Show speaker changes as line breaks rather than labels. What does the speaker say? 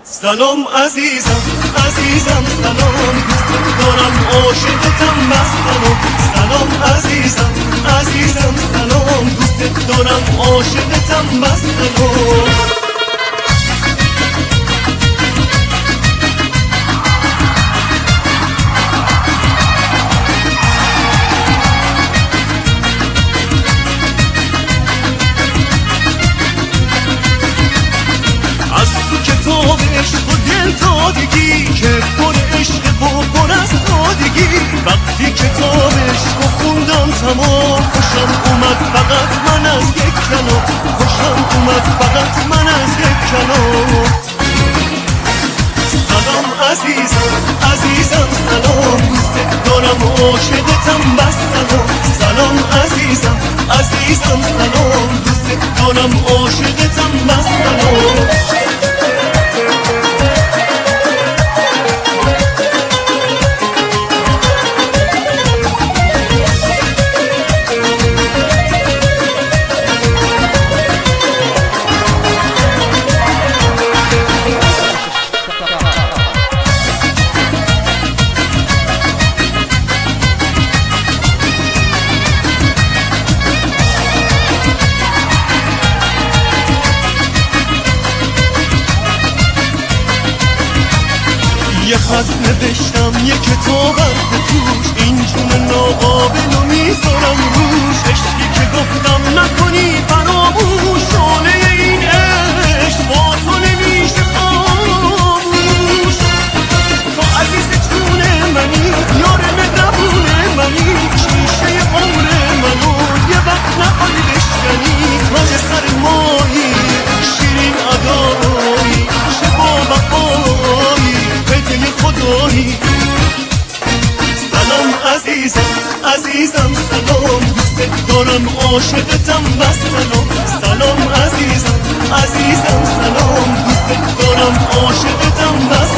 سلام عزیزم عزیزم سلام دوست دارم عاشقتم بس سلام سلام عزیزم عزیزم سلام دوست دارم عاشقتم بس سلام که پر عشق و پر از سادگی وقتی کتاب عشق خوندم تمام خوشم اومد فقط من از یک کلام خوشم اومد فقط من از یک کلام سلام عزیزم عزیزم سلام دوست دارم عاشقتم بس سلام سلام عزیزم عزیزم سلام دوست دارم عاشقتم بس سلام یه خط نوشتم یه کتابم به توش این جون ناقابل رو میذارم روش عشقی که گفتم نکنی فراموش شعله این عشق با تو نمیشه خاموش تو عزیز جون منی یار مهربون منی شیشه عمر منو یه وقت نخوای بشکنی تاج سر مایی شیرین ادایی چه با وفایی خدایی سلام عزیزم عزیزم سلام دوست دارم عاشقتم بس سلام سلام عزیزم عزیزم سلام دوست دارم عاشقتم بس